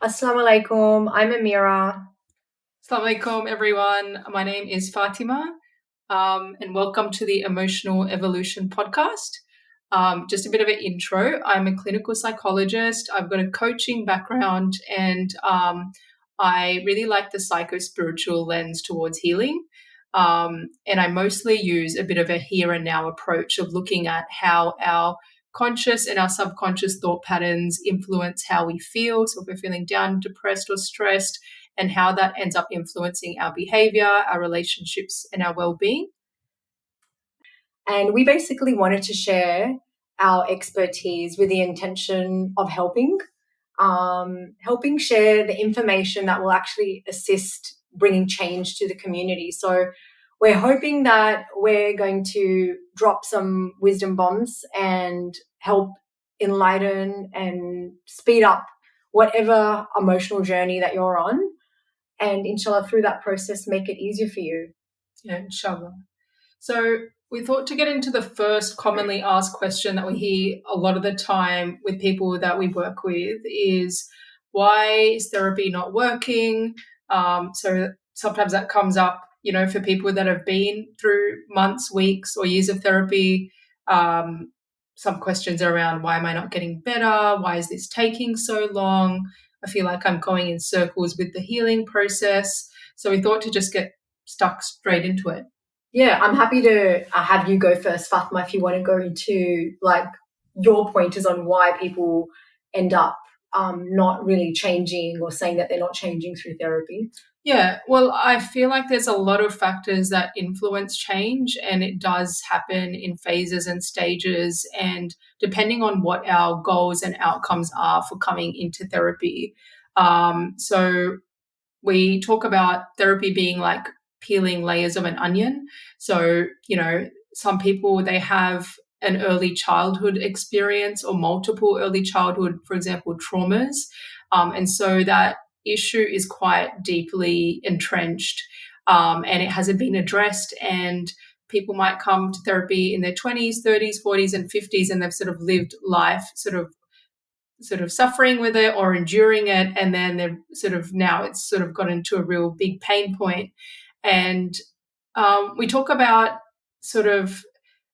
Assalamu alaikum. I'm Amira. Assalamu alaikum, everyone. My name is Fatima, and welcome to the Emotional Evolution podcast. Just a bit of an intro. I'm a clinical psychologist. I've got a coaching background, and I really like the psycho-spiritual lens towards healing. And I mostly use a bit of a here and now approach of looking at how our conscious and our subconscious thought patterns influence how we feel. So if we're feeling down, depressed, or stressed, and how that ends up influencing our behavior, our relationships, and our well-being. And we basically wanted to share our expertise with the intention of helping share the information that will actually assist bringing change to the community. So we're hoping that we're going to drop some wisdom bombs and help enlighten and speed up whatever emotional journey that you're on. And inshallah, through that process, make it easier for you. Yeah, inshallah. So we thought to get into the first commonly asked question that we hear a lot of the time with people that we work with is, why is therapy not working? So sometimes that comes up, for people that have been through months, weeks, or years of therapy. Some questions are around, why am I not getting better? Why is this taking so long? I feel like I'm going in circles with the healing process. So we thought to just get stuck straight into it. Yeah, I'm happy to have you go first, Fatma, if you want to go into like your pointers on why people end up not really changing or saying that they're not changing through therapy. Yeah, well, I feel like there's a lot of factors that influence change, and it does happen in phases and stages. And depending on what our goals and outcomes are for coming into therapy. So we talk about therapy being like peeling layers of an onion. So, some people, they have an early childhood experience or multiple early childhood, for example, traumas. And so that issue is quite deeply entrenched, and it hasn't been addressed. And people might come to therapy in their 20s, 30s, 40s, and 50s, and they've sort of lived life sort of suffering with it or enduring it, and then they're sort of now it's sort of got into a real big pain point. And we talk about sort of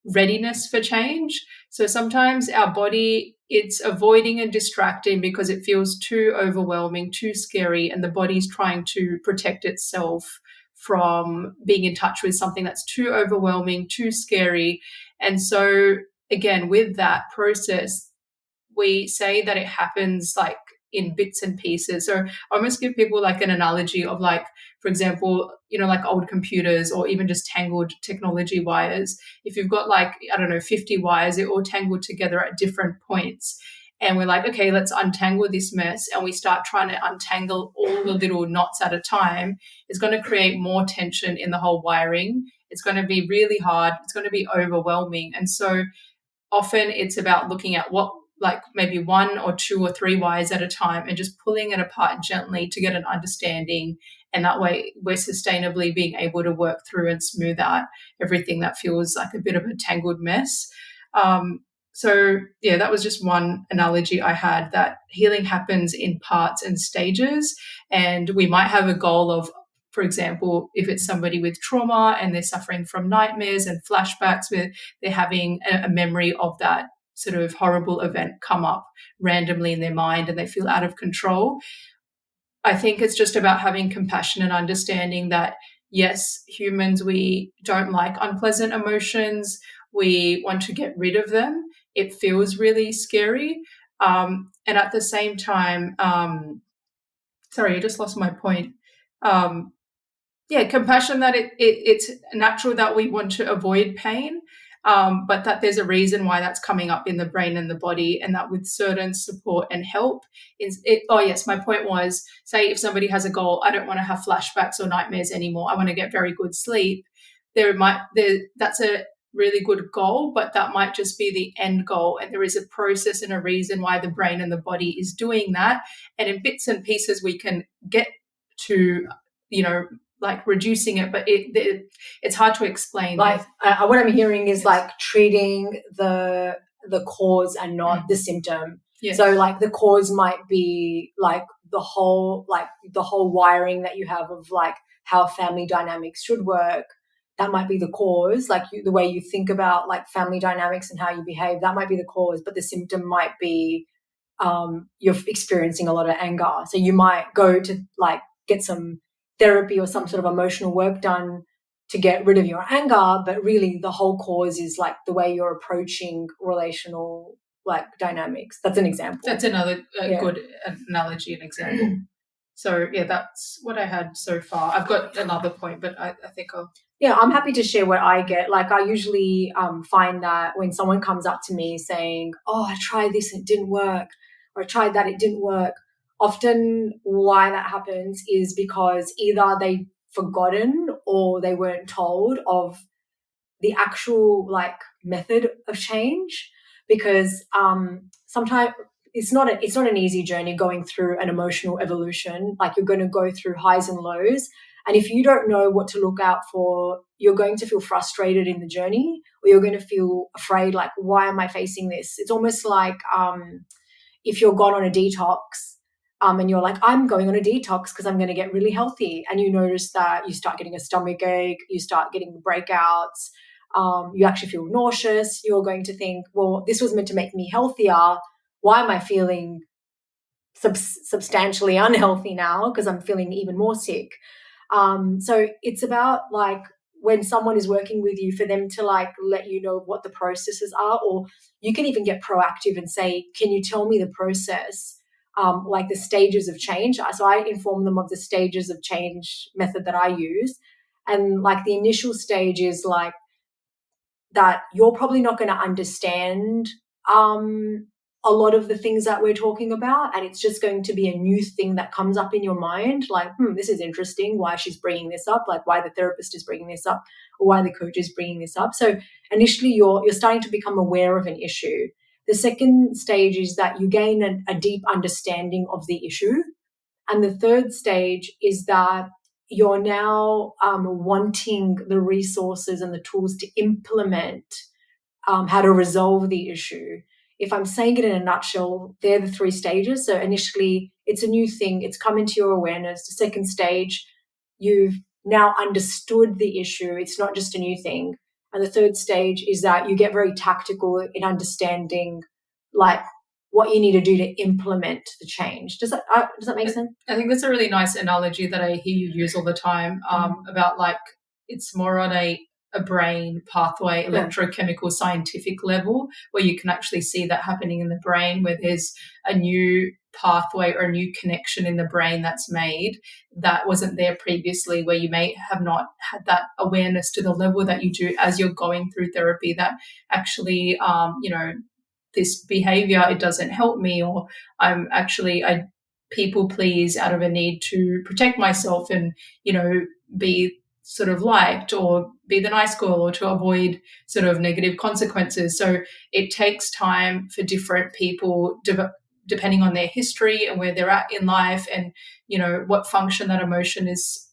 readiness for change. So sometimes our body, it's avoiding and distracting because it feels too overwhelming, too scary, and the body's trying to protect itself from being in touch with something that's too overwhelming, too scary. And so again, with that process, we say that it happens like in bits and pieces. So I almost give people like an analogy of, like, for example, like old computers or even just tangled technology wires. If you've got like, I don't know, 50 wires, they're all tangled together at different points. And we're like, okay, let's untangle this mess. And we start trying to untangle all the little knots at a time. It's going to create more tension in the whole wiring. It's going to be really hard. It's going to be overwhelming. And so often it's about looking at what, like maybe one or two or three wires at a time, and just pulling it apart gently to get an understanding. And that way we're sustainably being able to work through and smooth out everything that feels like a bit of a tangled mess. So yeah, that was just one analogy I had, that healing happens in parts and stages. And we might have a goal of, for example, if it's somebody with trauma and they're suffering from nightmares and flashbacks, where they're having a memory of that sort of horrible event come up randomly in their mind and they feel out of control. I think it's just about having compassion and understanding that, yes, humans, we don't like unpleasant emotions. We want to get rid of them. It feels really scary. And at the same time, sorry, I just lost my point. Compassion, that it's natural that we want to avoid pain, but that there's a reason why that's coming up in the brain and the body, and that with certain support and help, my point was, say if somebody has a goal, I don't want to have flashbacks or nightmares anymore, I want to get very good sleep. That's a really good goal, but that might just be the end goal, and there is a process and a reason why the brain and the body is doing that. And in bits and pieces we can get to, like reducing it, but it's hard to explain. Like what I'm hearing is like treating the cause and not the symptom. Yes. So like the cause might be like the whole wiring that you have of like how family dynamics should work. That might be the cause, like the way you think about like family dynamics and how you behave, that might be the cause, but the symptom might be you're experiencing a lot of anger. So you might go to like get some therapy or some sort of emotional work done to get rid of your anger, but really the whole cause is like the way you're approaching relational like dynamics. That's an example. That's another good analogy and example. So yeah, that's what I had so far. I've got another point, but I think I'll... Yeah, I'm happy to share what I get. Like I usually find that when someone comes up to me saying, oh, I tried this and it didn't work, or I tried that, it didn't work. Often why that happens is because either they've forgotten or they weren't told of the actual like method of change, because sometimes it's not an easy journey going through an emotional evolution. Like you're going to go through highs and lows, and if you don't know what to look out for, you're going to feel frustrated in the journey, or you're going to feel afraid, like, why am I facing this? It's almost like if you're gone on a detox and you're like, I'm going on a detox because I'm going to get really healthy, and you notice that you start getting a stomach ache, you start getting breakouts, you actually feel nauseous, you're going to think, well, this was meant to make me healthier. Why am I feeling substantially unhealthy now? Because I'm feeling even more sick. So it's about like when someone is working with you, for them to like let you know what the processes are, or you can even get proactive and say, can you tell me the process, like the stages of change? So I inform them of the stages of change method that I use. And like the initial stage is like that you're probably not going to understand a lot of the things that we're talking about, and it's just going to be a new thing that comes up in your mind, like, this is interesting, why she's bringing this up, like why the therapist is bringing this up, or why the coach is bringing this up. So initially you're starting to become aware of an issue. The second stage is that you gain a deep understanding of the issue, and the third stage is that you're now wanting the resources and the tools to implement how to resolve the issue. If I'm saying it in a nutshell, they're the three stages. So initially, it's a new thing. It's come into your awareness. The second stage, you've now understood the issue. It's not just a new thing. And the third stage is that you get very tactical in understanding, like, what you need to do to implement the change. Does that make sense? I think that's a really nice analogy that I hear you use all the time, about like it's more on a brain pathway, electrochemical scientific level, where you can actually see that happening in the brain, where there's a new pathway or a new connection in the brain that's made that wasn't there previously, where you may have not had that awareness to the level that you do as you're going through therapy, that actually, this behavior, it doesn't help me, or I people please out of a need to protect myself and, be sort of liked or be the nice girl or to avoid sort of negative consequences. So it takes time for different people, depending on their history and where they're at in life and, what function that emotion is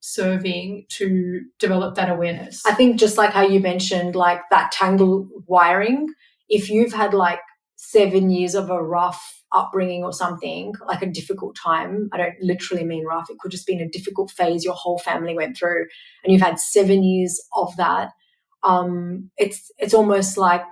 serving, to develop that awareness. I think just like how you mentioned, like that tangled wiring, if you've had like 7 years of a rough upbringing or something, like a difficult time, I don't literally mean rough, it could just be in a difficult phase your whole family went through, and you've had 7 years of that, it's almost like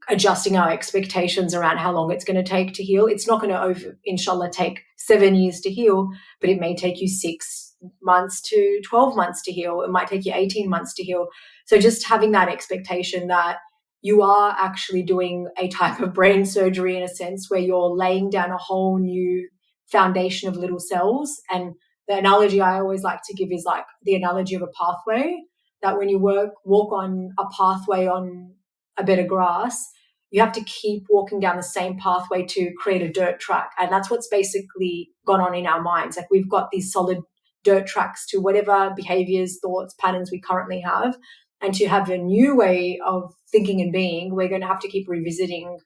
adjusting our expectations around how long it's going to take to heal. It's not going to inshallah take 7 years to heal, but it may take you 6 months to 12 months to heal. It might take you 18 months to heal. So just having that expectation that you are actually doing a type of brain surgery in a sense, where you're laying down a whole new foundation of little cells. And the analogy I always like to give is like the analogy of a pathway, that when you walk on a pathway on a bed of grass, you have to keep walking down the same pathway to create a dirt track. And that's what's basically gone on in our minds. Like we've got these solid dirt tracks to whatever behaviors, thoughts, patterns we currently have. And to have a new way of thinking and being, we're going to have to keep revisiting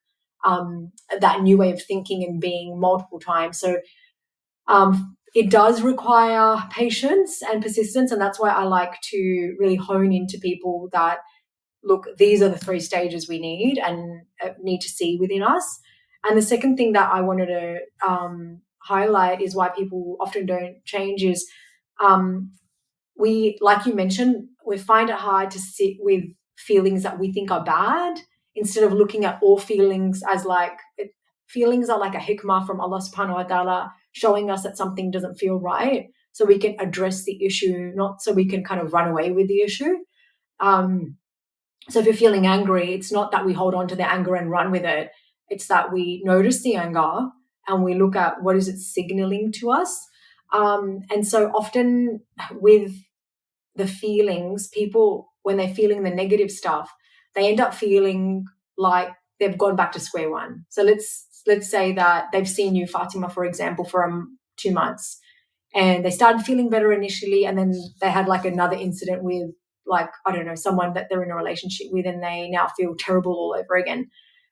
that new way of thinking and being multiple times. So it does require patience and persistence. And that's why I like to really hone into people that, look, these are the 3 stages we need and need to see within us. And the second thing that I wanted to highlight is why people often don't change is we, like you mentioned, we find it hard to sit with feelings that we think are bad instead of looking at all feelings as like feelings are like a hikmah from Allah subhanahu wa ta'ala showing us that something doesn't feel right so we can address the issue, not so we can kind of run away with the issue. So if you're feeling angry, it's not that we hold on to the anger and run with it. It's that we notice the anger and we look at what is it signaling to us. And so often with the feelings, people, when they're feeling the negative stuff, they end up feeling like they've gone back to square one. So let's say that they've seen you, Fatima, for example, for 2 months, and they started feeling better initially, and then they had like another incident with, like, I don't know, someone that they're in a relationship with, and they now feel terrible all over again.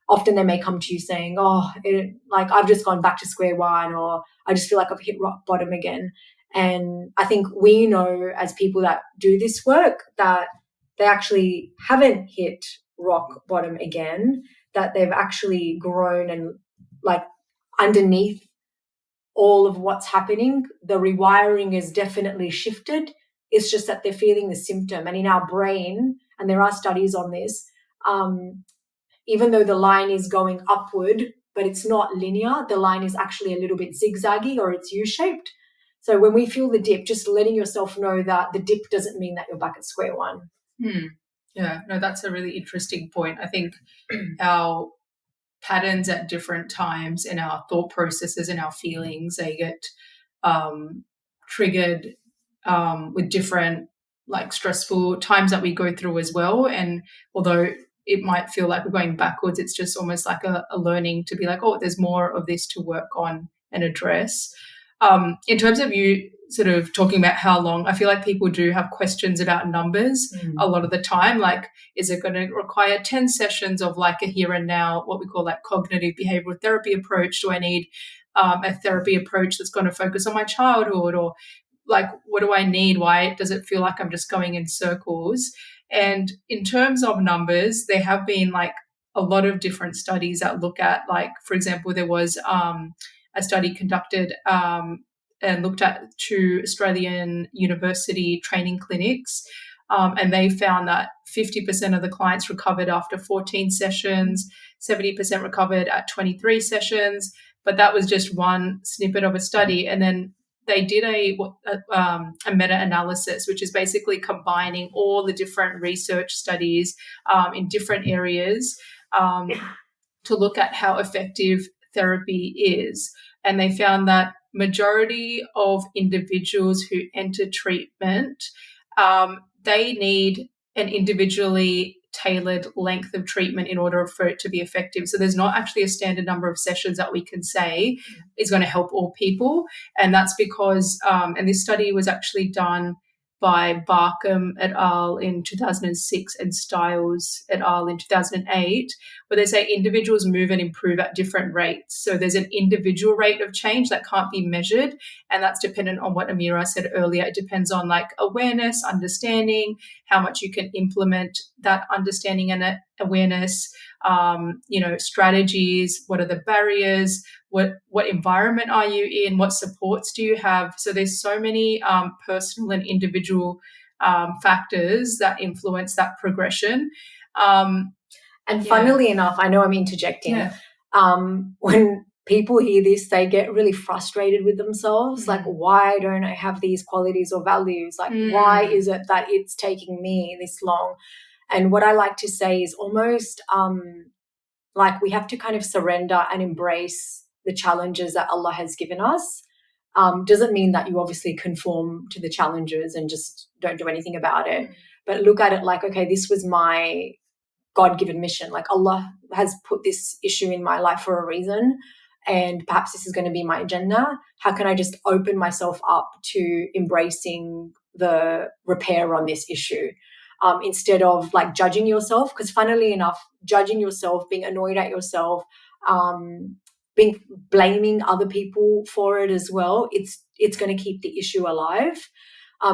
Often they may come to you saying, like, I've just gone back to square one, or I just feel like I've hit rock bottom again. And I think we know as people that do this work that they actually haven't hit rock bottom again, that they've actually grown, and like underneath all of what's happening, the rewiring is definitely shifted. It's just that they're feeling the symptom. And in our brain, and there are studies on this, even though the line is going upward, but it's not linear, the line is actually a little bit zigzaggy or it's U-shaped. So when we feel the dip, just letting yourself know that the dip doesn't mean that you're back at square one. Yeah, no, that's a really interesting point. I think our patterns at different times in our thought processes and our feelings, they get triggered with different like stressful times that we go through as well. And although it might feel like we're going backwards, it's just almost like a learning to be like, oh, there's more of this to work on and address. In terms of you sort of talking about how long, I feel like people do have questions about numbers a lot of the time. Like, is it going to require 10 sessions of like a here and now, what we call like cognitive behavioral therapy approach? Do I need a therapy approach that's going to focus on my childhood? Or like, what do I need? Why does it feel like I'm just going in circles? And in terms of numbers, there have been like a lot of different studies that look at, like, for example, there was a study conducted and looked at 2 Australian university training clinics, and they found that 50% of the clients recovered after 14 sessions, 70% recovered at 23 sessions, but that was just one snippet of a study. And then they did a meta-analysis, which is basically combining all the different research studies in different areas to look at how effective therapy is. And they found that majority of individuals who enter treatment, they need an individually tailored length of treatment in order for it to be effective. So there's not actually a standard number of sessions that we can say is going to help all people. And that's because, and this study was actually done by Barkham et al. In 2006 and Stiles et al. In 2008, where they say individuals move and improve at different rates. So there's an individual rate of change that can't be measured, and that's dependent on what Amira said earlier. It depends on like awareness, understanding, how much you can implement that understanding and awareness, strategies, what are the barriers, what environment are you in, what supports do you have. So there's so many personal and individual factors that influence that progression. And funnily enough, I know I'm interjecting. When people hear this, they get really frustrated with themselves. Like, why don't I have these qualities or values? Like, why is it that it's taking me this long? And what I like to say is almost like we have to kind of surrender and embrace the challenges that Allah has given us. Doesn't mean that you obviously conform to the challenges and just don't do anything about it. But look at it like, okay, this was my God-given mission. Like, Allah has put this issue in my life for a reason, and perhaps this is going to be my Jannah. How can I just open myself up to embracing the repair on this issue? Instead of like judging yourself, because funnily enough, judging yourself, being annoyed at yourself, blaming other people for it as well, it's going to keep the issue alive.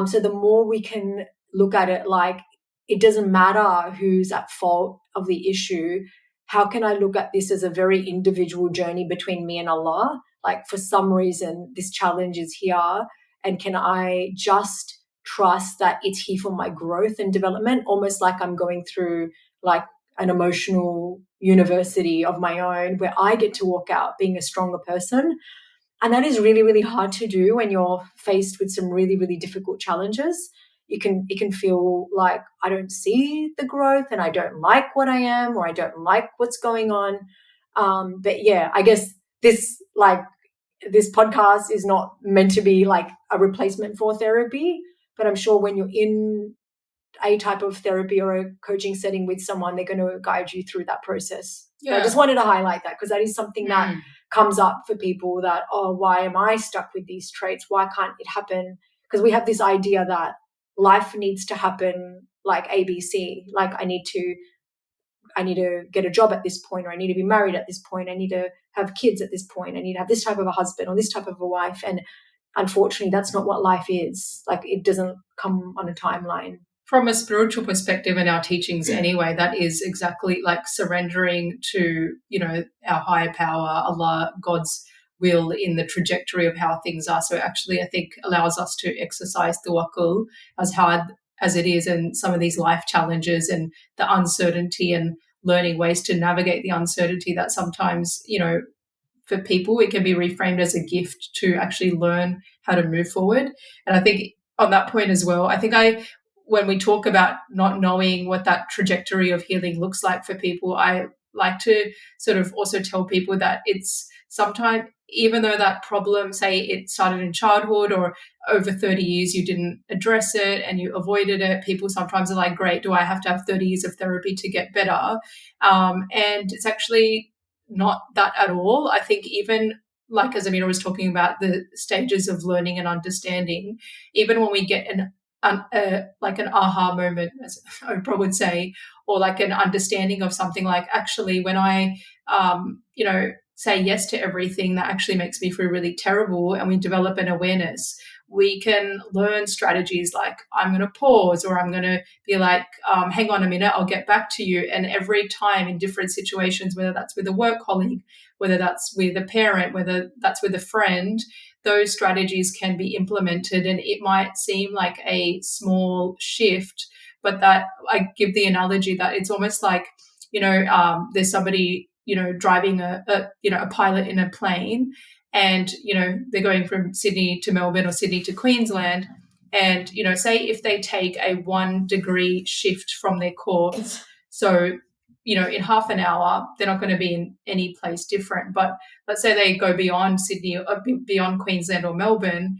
So the more we can look at it like it doesn't matter who's at fault of the issue, how can I look at this as a very individual journey between me and Allah? Like, for some reason, this challenge is here, and can I just trust that it's here for my growth and development, almost like I'm going through like an emotional university of my own where I get to walk out being a stronger person. And that is really, really hard to do when you're faced with some really, really difficult challenges. It can feel like I don't see the growth and I don't like what I am, or I don't like what's going on. But yeah, I guess this podcast is not meant to be like a replacement for therapy, but I'm sure when you're in a type of therapy or a coaching setting with someone, they're going to guide you through that process. Yeah. So I just wanted to highlight that because that is something that comes up for people that, oh, why am I stuck with these traits? Why can't it happen? Because we have this idea that life needs to happen like ABC, like I need to get a job at this point, or I need to be married at this point, I need to have kids at this point, I need to have this type of a husband or this type of a wife. And unfortunately, that's not what life is. Like, it doesn't come on a timeline. From a spiritual perspective in our teachings anyway, that is exactly like surrendering to, our higher power, Allah, God's will in the trajectory of how things are. So actually, I think allows us to exercise tawakkul, as hard as it is, and some of these life challenges and the uncertainty, and learning ways to navigate the uncertainty that sometimes, for people, it can be reframed as a gift to actually learn how to move forward. And I think on that point as well, I think when we talk about not knowing what that trajectory of healing looks like for people, I like to sort of also tell people that it's sometimes, even though that problem, say it started in childhood or over 30 years you didn't address it and you avoided it, people sometimes are like, great, do I have to have 30 years of therapy to get better? And it's actually not that at all. I think even like as Amina was talking about the stages of learning and understanding, even when we get like an aha moment, as Oprah would say, or like an understanding of something, like actually when I, say yes to everything that actually makes me feel really terrible, and we develop an awareness, we can learn strategies like I'm going to pause, or I'm going to be like, hang on a minute, I'll get back to you. And every time in different situations, whether that's with a work colleague, whether that's with a parent, whether that's with a friend, those strategies can be implemented. And it might seem like a small shift, but that I give the analogy that it's almost like, there's somebody, driving a pilot in a plane, and, they're going from Sydney to Melbourne or Sydney to Queensland. And, say if they take a 1 degree shift from their course, so, in half an hour, they're not going to be in any place different. But let's say they go beyond Sydney, or beyond Queensland or Melbourne,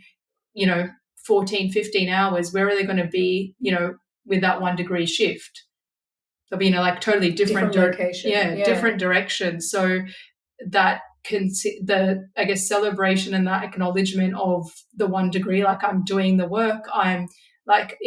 14, 15 hours, where are they going to be, with that 1 degree shift? They'll be in a like totally different location. Different direction. So that I guess celebration and that acknowledgement of the 1 degree, like I'm doing the work, I'm like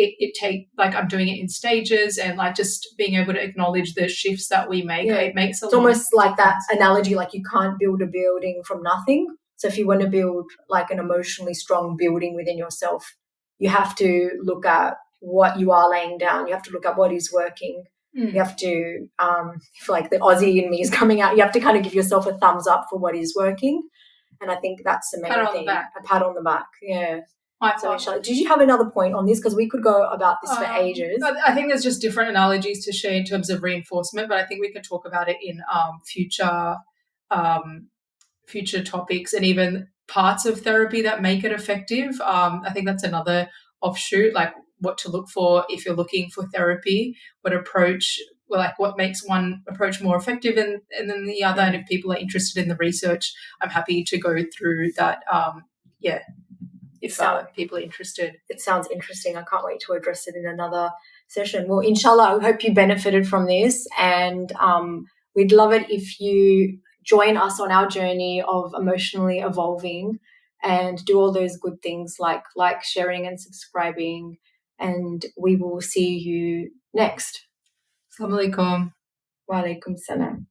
I'm doing it in stages, and like just being able to acknowledge the shifts that we make. It makes it's almost like that analogy, like you can't build a building from nothing. So if you want to build like an emotionally strong building within yourself, you have to look at what you are laying down. You have to look at what is working. You have to, if like the Aussie in me is coming out, you have to kind of give yourself a thumbs up for what is working. And I think that's the main thing. A pat on the back. Yeah. So, Charlotte, did you have another point on this? Because we could go about this for ages. I think there's just different analogies to share in terms of reinforcement, but I think we can talk about it in future topics, and even parts of therapy that make it effective. I think that's another offshoot, like what to look for if you're looking for therapy, what makes one approach more effective and then the other. And if people are interested in the research, I'm happy to go through that. If people are interested. It sounds interesting. I can't wait to address it in another session. Well, inshallah, I hope you benefited from this, and we'd love it if you join us on our journey of emotionally evolving and do all those good things like sharing and subscribing, and we will see you next. Assalamu alaikum. Wa alaikum salam.